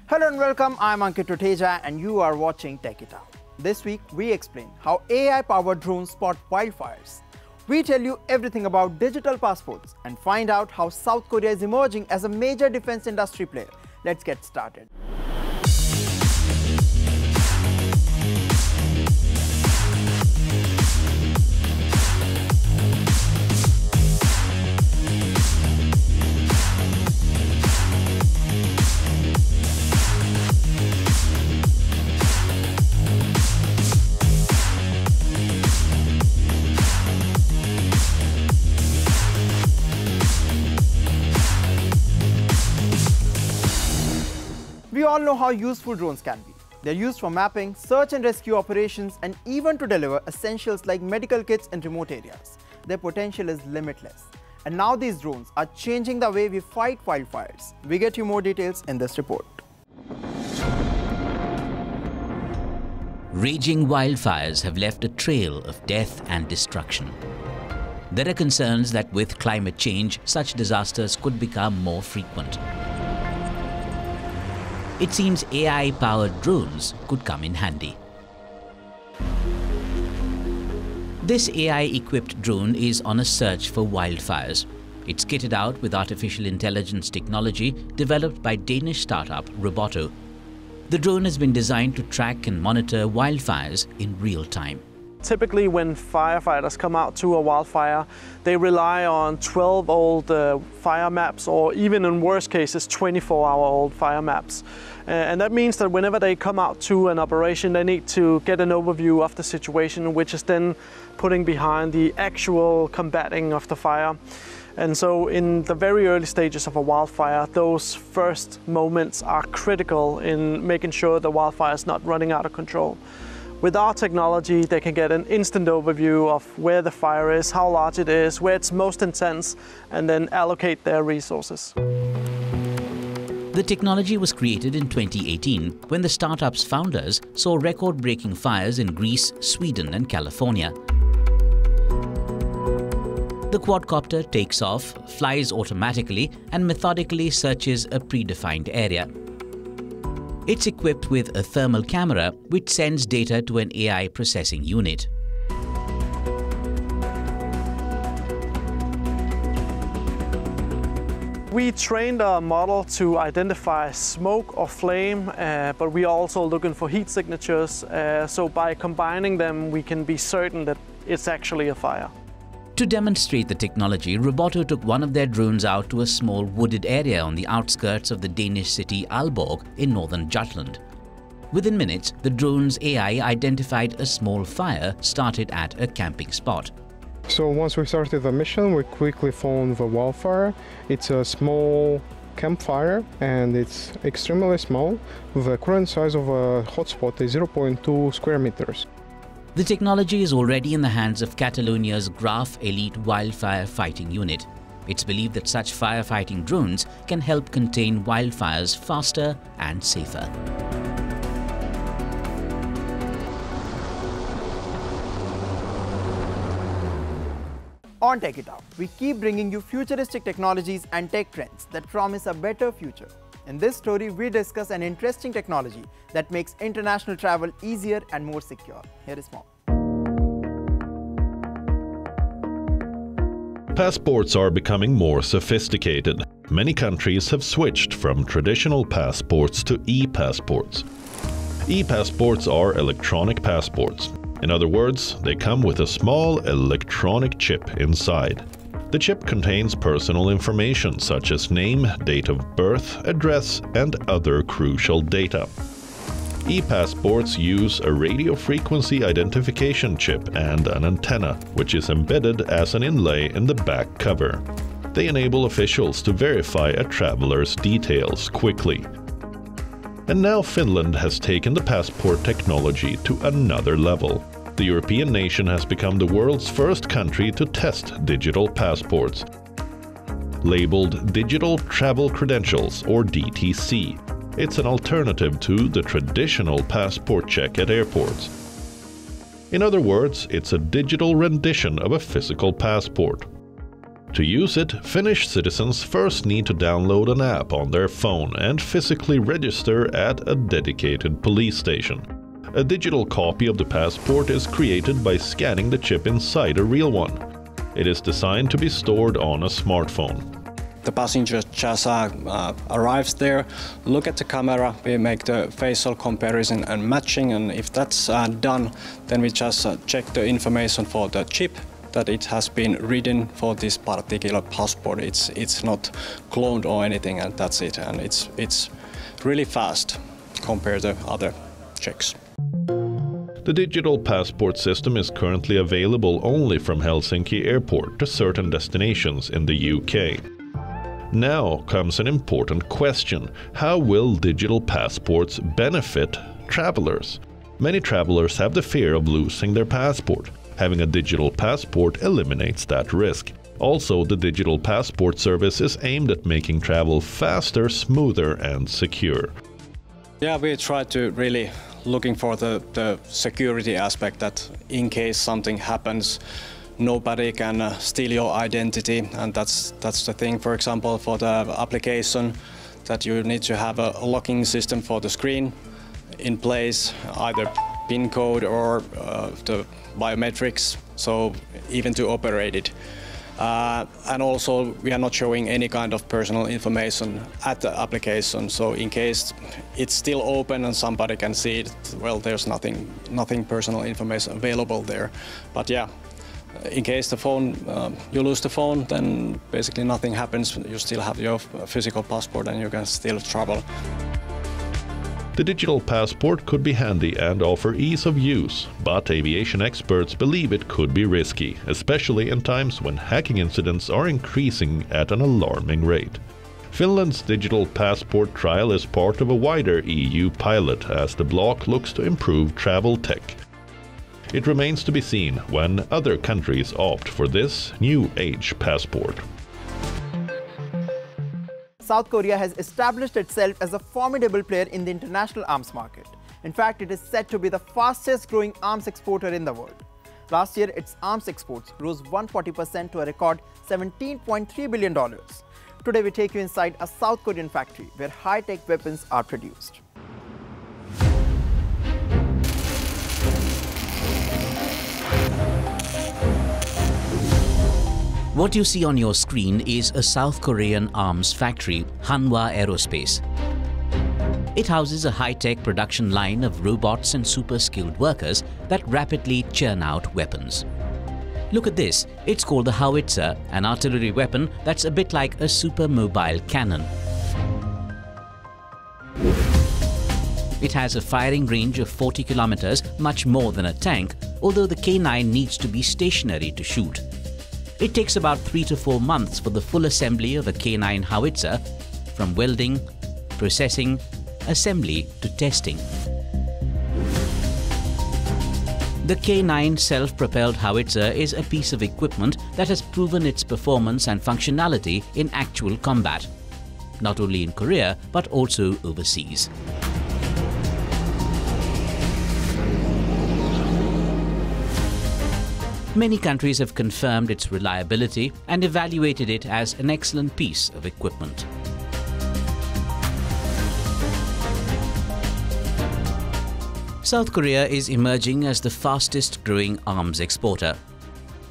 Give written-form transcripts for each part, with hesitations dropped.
Hello and welcome, I'm Ankit Roteja and you are watching Tech It Out. This week we explain how AI-powered drones spot wildfires. We tell you everything about digital passports and find out how South Korea is emerging as a major defense industry player. Let's get started. We all know how useful drones can be. They're used for mapping, search and rescue operations, and even to deliver essentials like medical kits in remote areas. Their potential is limitless. And now these drones are changing the way we fight wildfires. We get you more details in this report. Raging wildfires have left a trail of death and destruction. There are concerns that with climate change, such disasters could become more frequent. It seems AI-powered drones could come in handy. This AI-equipped drone is on a search for wildfires. It's kitted out with artificial intelligence technology developed by Danish startup Roboto. The drone has been designed to track and monitor wildfires in real time. Typically when firefighters come out to a wildfire, they rely on 12-old fire maps, or even in worst cases 24-hour-old fire maps. And that means that whenever they come out to an operation, they need to get an overview of the situation, which is then putting behind the actual combating of the fire. And so in the very early stages of a wildfire, those first moments are critical in making sure the wildfire is not running out of control. With our technology, they can get an instant overview of where the fire is, how large it is, where it's most intense, and then allocate their resources. The technology was created in 2018 when the startup's founders saw record-breaking fires in Greece, Sweden, and California. The quadcopter takes off, flies automatically, and methodically searches a predefined area. It's equipped with a thermal camera which sends data to an AI processing unit. We trained a model to identify smoke or flame, but we are also looking for heat signatures. So by combining them, we can be certain that it's actually a fire. To demonstrate the technology, Roboto took one of their drones out to a small wooded area on the outskirts of the Danish city Aalborg in northern Jutland. Within minutes, the drone's AI identified a small fire started at a camping spot. So once we started the mission, we quickly found the wildfire. It's a small campfire and it's extremely small. The current size of a hotspot is 0.2 square meters. The technology is already in the hands of Catalonia's Graf Elite wildfire fighting unit. It's believed that such firefighting drones can help contain wildfires faster and safer. On Tech It Out, we keep bringing you futuristic technologies and tech trends that promise a better future. In this story, we discuss an interesting technology that makes international travel easier and more secure. Here is more. Passports are becoming more sophisticated. Many countries have switched from traditional passports to e-passports. E-passports are electronic passports. In other words, they come with a small electronic chip inside. The chip contains personal information such as name, date of birth, address, and other crucial data. E-passports use a radio frequency identification chip and an antenna, which is embedded as an inlay in the back cover. They enable officials to verify a traveler's details quickly. And now Finland has taken the passport technology to another level. The European nation has become the world's first country to test digital passports. Labeled Digital Travel Credentials, or DTC, it's an alternative to the traditional passport check at airports. In other words, it's a digital rendition of a physical passport. To use it, Finnish citizens first need to download an app on their phone and physically register at a dedicated police station. A digital copy of the passport is created by scanning the chip inside a real one. It is designed to be stored on a smartphone. The passenger just arrives there, look at the camera, we make the facial comparison and matching, and if that's done, then we just check the information for the chip, that it has been written for this particular passport. It's not cloned or anything, and that's it. And it's really fast compared to other checks. The digital passport system is currently available only from Helsinki Airport to certain destinations in the UK. Now comes an important question. How will digital passports benefit travelers? Many travelers have the fear of losing their passport. Having a digital passport eliminates that risk. Also, the digital passport service is aimed at making travel faster, smoother and secure. Yeah, we try to really looking for the security aspect, that in case something happens, nobody can steal your identity, and that's the thing. For example, for the application, that you need to have a locking system for the screen in place, either PIN code or the biometrics, so even to operate it. And also we are not showing any kind of personal information at the application, so in case it's still open and somebody can see it, well, there's nothing personal information available there. But yeah, in case the phone, you lose the phone, then basically nothing happens. You still have your physical passport and you can still travel. The digital passport could be handy and offer ease of use, but aviation experts believe it could be risky, especially in times when hacking incidents are increasing at an alarming rate. Finland's digital passport trial is part of a wider EU pilot as the bloc looks to improve travel tech. It remains to be seen when other countries opt for this new age passport. South Korea has established itself as a formidable player in the international arms market. In fact, it is said to be the fastest growing arms exporter in the world. Last year, its arms exports rose 140% to a record $17.3 billion. Today, we take you inside a South Korean factory where high-tech weapons are produced. What you see on your screen is a South Korean arms factory, Hanwha Aerospace. It houses a high-tech production line of robots and super-skilled workers that rapidly churn out weapons. Look at this. It's called the howitzer, an artillery weapon that's a bit like a super-mobile cannon. It has a firing range of 40 kilometers, much more than a tank, although the K9 needs to be stationary to shoot. It takes about 3 to 4 months for the full assembly of a K9 howitzer, from welding, processing, assembly to testing. The K9 self-propelled howitzer is a piece of equipment that has proven its performance and functionality in actual combat, not only in Korea but also overseas. Many countries have confirmed its reliability and evaluated it as an excellent piece of equipment. South Korea is emerging as the fastest growing arms exporter.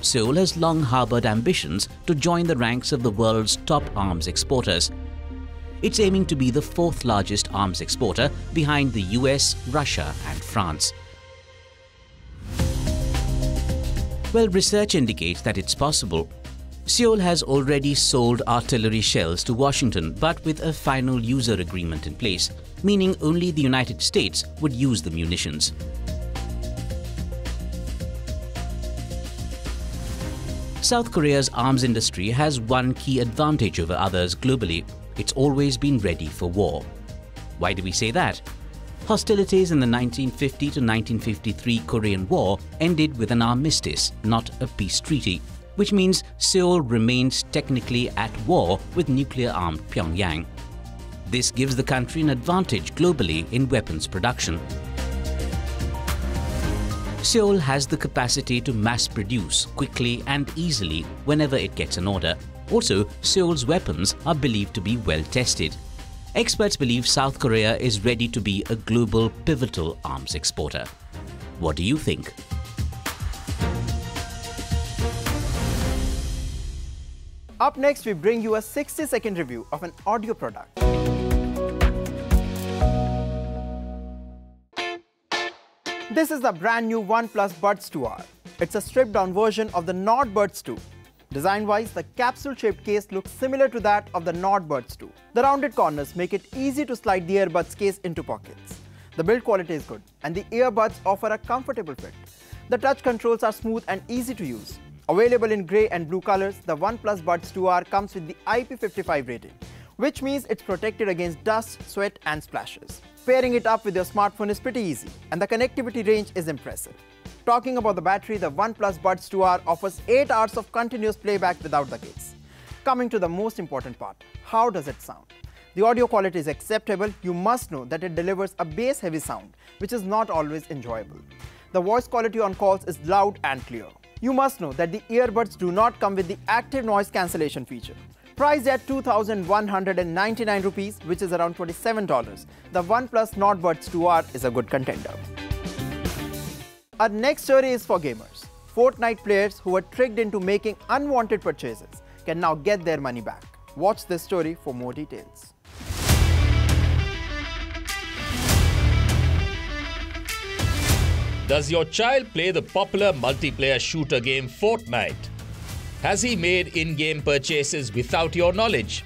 Seoul has long harbored ambitions to join the ranks of the world's top arms exporters. It's aiming to be the 4th largest arms exporter behind the US, Russia and France. Well, research indicates that it's possible. Seoul has already sold artillery shells to Washington, but with a final user agreement in place, meaning only the United States would use the munitions. South Korea's arms industry has one key advantage over others globally. It's always been ready for war. Why do we say that? Hostilities in the 1950 to 1953 Korean War ended with an armistice, not a peace treaty, which means Seoul remains technically at war with nuclear-armed Pyongyang. This gives the country an advantage globally in weapons production. Seoul has the capacity to mass produce quickly and easily whenever it gets an order. Also, Seoul's weapons are believed to be well tested. Experts believe South Korea is ready to be a global pivotal arms exporter. What do you think? Up next, we bring you a 60-second review of an audio product. This is the brand new OnePlus Buds 2R. It's a stripped-down version of the Nord Buds 2. Design-wise, the capsule-shaped case looks similar to that of the Nord Buds 2. The rounded corners make it easy to slide the earbuds case into pockets. The build quality is good, and the earbuds offer a comfortable fit. The touch controls are smooth and easy to use. Available in grey and blue colors, the OnePlus Buds 2R comes with the IP55 rating, which means it's protected against dust, sweat and splashes. Pairing it up with your smartphone is pretty easy, and the connectivity range is impressive. Talking about the battery, the OnePlus Buds 2R offers 8 hours of continuous playback without the case. Coming to the most important part, how does it sound? The audio quality is acceptable. You must know that it delivers a bass-heavy sound, which is not always enjoyable. The voice quality on calls is loud and clear. You must know that the earbuds do not come with the active noise cancellation feature. Priced at 2,199 rupees, which is around $27, the OnePlus Nord Buds 2R is a good contender. Our next story is for gamers. Fortnite players who were tricked into making unwanted purchases can now get their money back. Watch this story for more details. Does your child play the popular multiplayer shooter game Fortnite? Has he made in-game purchases without your knowledge?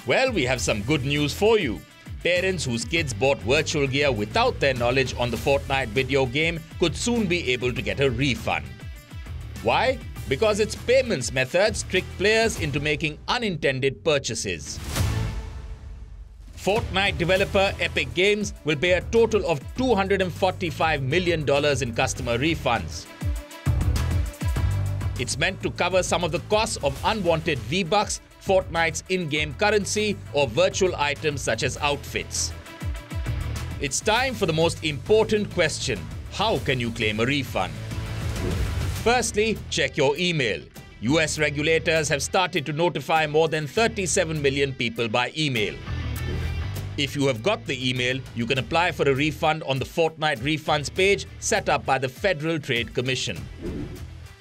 Well, we have some good news for you. Parents whose kids bought virtual gear without their knowledge on the Fortnite video game could soon be able to get a refund. Why? Because its payments methods trick players into making unintended purchases. Fortnite developer Epic Games will pay a total of $245 million in customer refunds. It's meant to cover some of the costs of unwanted V-Bucks, Fortnite's in-game currency, or virtual items such as outfits. It's time for the most important question: how can you claim a refund? Firstly, check your email. US regulators have started to notify more than 37 million people by email. If you have got the email, you can apply for a refund on the Fortnite refunds page set up by the Federal Trade Commission.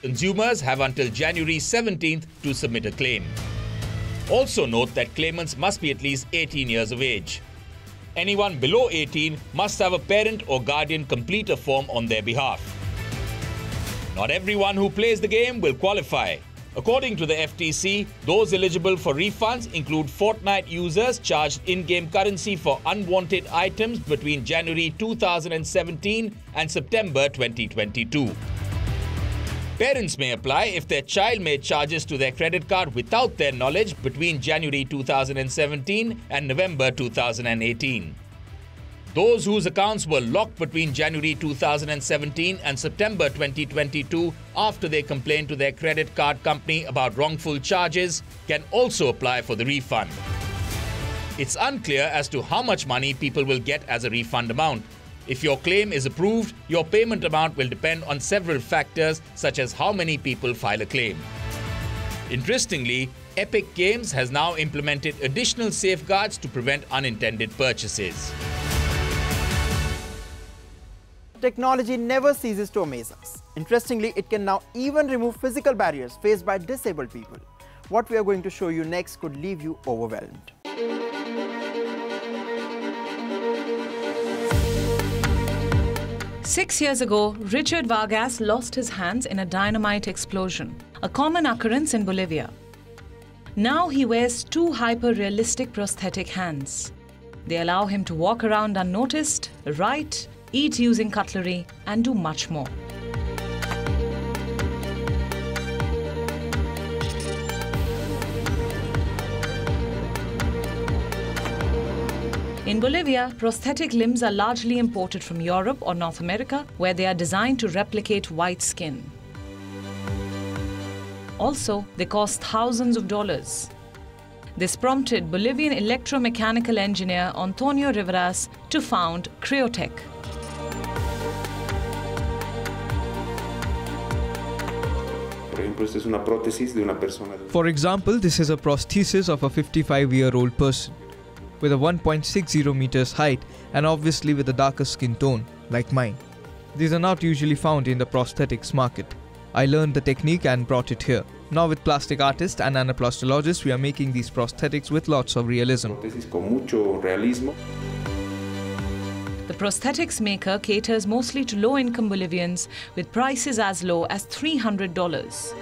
Consumers have until January 17th to submit a claim. Also note that claimants must be at least 18 years of age. Anyone below 18 must have a parent or guardian complete a form on their behalf. Not everyone who plays the game will qualify. According to the FTC, those eligible for refunds include Fortnite users charged in-game currency for unwanted items between January 2017 and September 2022. Parents may apply if their child made charges to their credit card without their knowledge between January 2017 and November 2018. Those whose accounts were locked between January 2017 and September 2022 after they complained to their credit card company about wrongful charges can also apply for the refund. It's unclear as to how much money people will get as a refund amount. If your claim is approved, your payment amount will depend on several factors such as how many people file a claim. Interestingly, Epic Games has now implemented additional safeguards to prevent unintended purchases. Technology never ceases to amaze us. Interestingly, it can now even remove physical barriers faced by disabled people. What we are going to show you next could leave you overwhelmed. Six years ago, Richard Vargas lost his hands in a dynamite explosion, a common occurrence in Bolivia. Now he wears two hyper-realistic prosthetic hands. They allow him to walk around unnoticed, write, eat using cutlery, and do much more. In Bolivia, prosthetic limbs are largely imported from Europe or North America, where they are designed to replicate white skin. Also, they cost thousands of dollars. This prompted Bolivian electromechanical engineer Antonio Rivas to found Cryotech. For example, this is a prosthesis of a 55-year-old person with a 1.60 meters height and obviously with a darker skin tone, like mine. These are not usually found in the prosthetics market. I learned the technique and brought it here. Now with plastic artists and nanoplastologists, we are making these prosthetics with lots of realism. The prosthetics maker caters mostly to low-income Bolivians with prices as low as $300.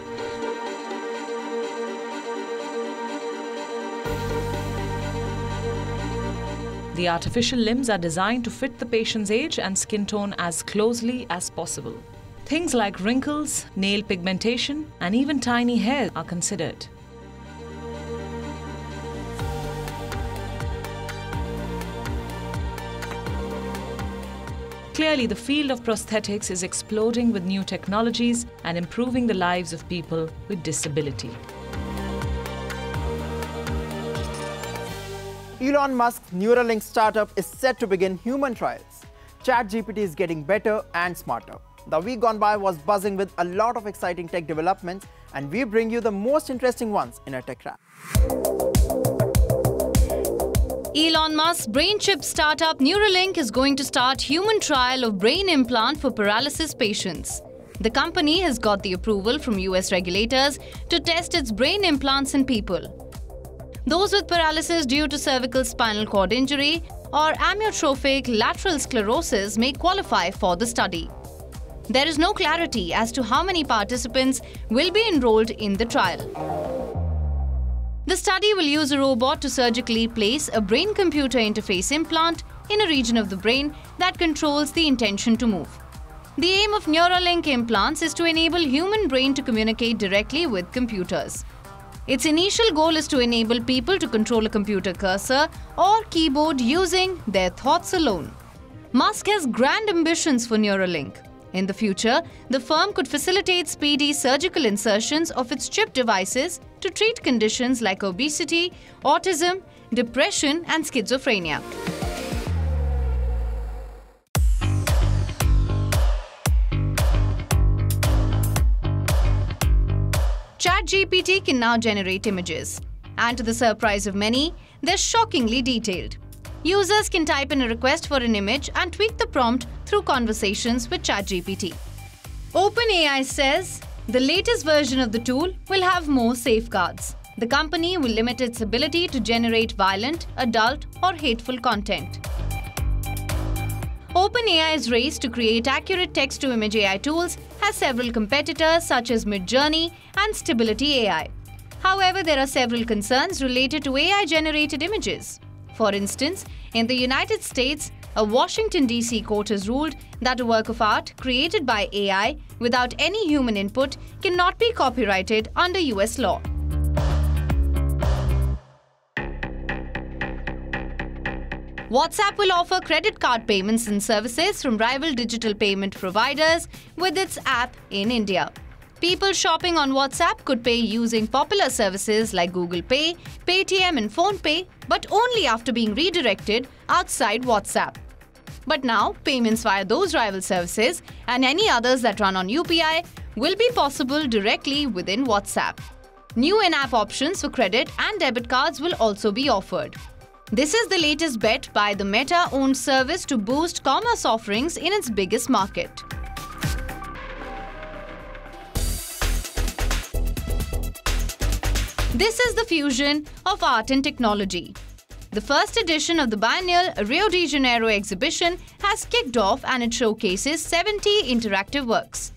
The artificial limbs are designed to fit the patient's age and skin tone as closely as possible. Things like wrinkles, nail pigmentation, and even tiny hairs are considered. Clearly, the field of prosthetics is exploding with new technologies and improving the lives of people with disability. Elon Musk's Neuralink startup is set to begin human trials. ChatGPT is getting better and smarter. The week gone by was buzzing with a lot of exciting tech developments, and we bring you the most interesting ones in a tech wrap. Elon Musk's brain chip startup Neuralink is going to start human trial of brain implant for paralysis patients. The company has got the approval from US regulators to test its brain implants in people. Those with paralysis due to cervical spinal cord injury or amyotrophic lateral sclerosis may qualify for the study. There is no clarity as to how many participants will be enrolled in the trial. The study will use a robot to surgically place a brain-computer interface implant in a region of the brain that controls the intention to move. The aim of Neuralink implants is to enable human brain to communicate directly with computers. Its initial goal is to enable people to control a computer cursor or keyboard using their thoughts alone. Musk has grand ambitions for Neuralink. In the future, the firm could facilitate speedy surgical insertions of its chip devices to treat conditions like obesity, autism, depression, and schizophrenia. ChatGPT can now generate images. And to the surprise of many, they're shockingly detailed. Users can type in a request for an image and tweak the prompt through conversations with ChatGPT. OpenAI says the latest version of the tool will have more safeguards. The company will limit its ability to generate violent, adult, or hateful content. OpenAI's race to create accurate text-to-image AI tools has several competitors such as Midjourney and Stability AI. However, there are several concerns related to AI-generated images. For instance, in the United States, a Washington, D.C. court has ruled that a work of art created by AI without any human input cannot be copyrighted under US law. WhatsApp will offer credit card payments and services from rival digital payment providers with its app in India. People shopping on WhatsApp could pay using popular services like Google Pay, Paytm and PhonePe, but only after being redirected outside WhatsApp. But now, payments via those rival services and any others that run on UPI will be possible directly within WhatsApp. New in-app options for credit and debit cards will also be offered. This is the latest bet by the Meta-owned service to boost commerce offerings in its biggest market. This is the fusion of art and technology. The first edition of the biennial Rio de Janeiro exhibition has kicked off and it showcases 70 interactive works.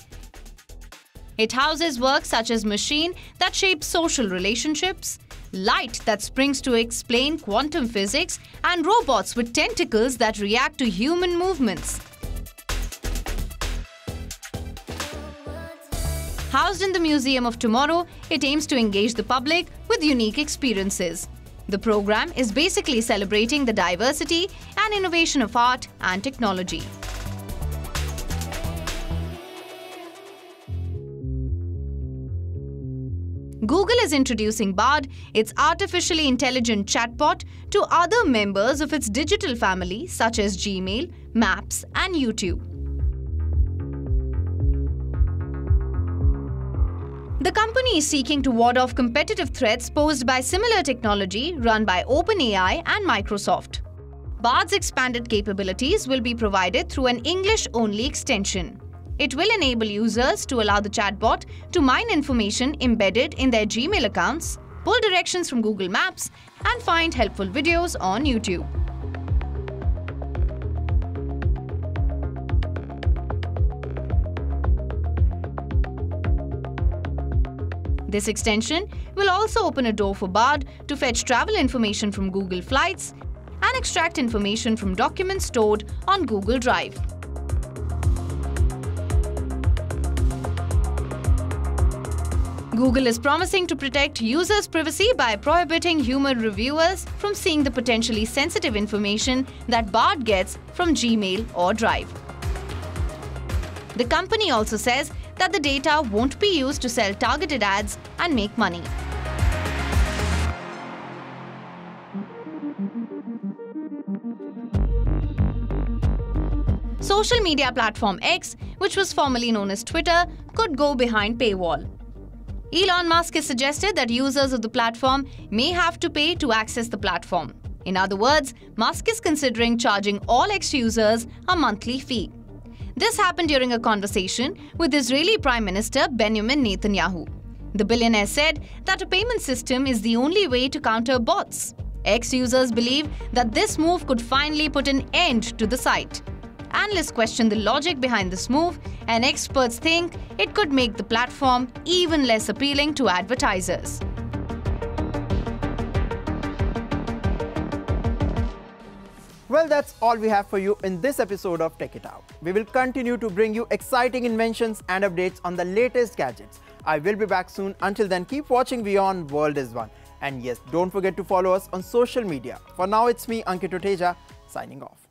It houses works such as machine that shapes social relationships, light that springs to explain quantum physics, and robots with tentacles that react to human movements. Housed in the Museum of Tomorrow, it aims to engage the public with unique experiences. The program is basically celebrating the diversity and innovation of art and technology. Google is introducing Bard, its artificially intelligent chatbot, to other members of its digital family such as Gmail, Maps, and YouTube. The company is seeking to ward off competitive threats posed by similar technology run by OpenAI and Microsoft. Bard's expanded capabilities will be provided through an English-only extension. It will enable users to allow the chatbot to mine information embedded in their Gmail accounts, pull directions from Google Maps, and find helpful videos on YouTube. This extension will also open a door for Bard to fetch travel information from Google Flights and extract information from documents stored on Google Drive. Google is promising to protect users' privacy by prohibiting human reviewers from seeing the potentially sensitive information that Bard gets from Gmail or Drive. The company also says that the data won't be used to sell targeted ads and make money. Social media platform X, which was formerly known as Twitter, could go behind paywall. Elon Musk has suggested that users of the platform may have to pay to access the platform. In other words, Musk is considering charging all X users a monthly fee. This happened during a conversation with Israeli Prime Minister Benjamin Netanyahu. The billionaire said that a payment system is the only way to counter bots. X users believe that this move could finally put an end to the site. Analysts question the logic behind this move, and experts think it could make the platform even less appealing to advertisers. Well, that's all we have for you in this episode of Tech It Out. We will continue to bring you exciting inventions and updates on the latest gadgets. I will be back soon. Until then, keep watching WION World is One. And yes, don't forget to follow us on social media. For now, it's me, Ankit Oteja, signing off.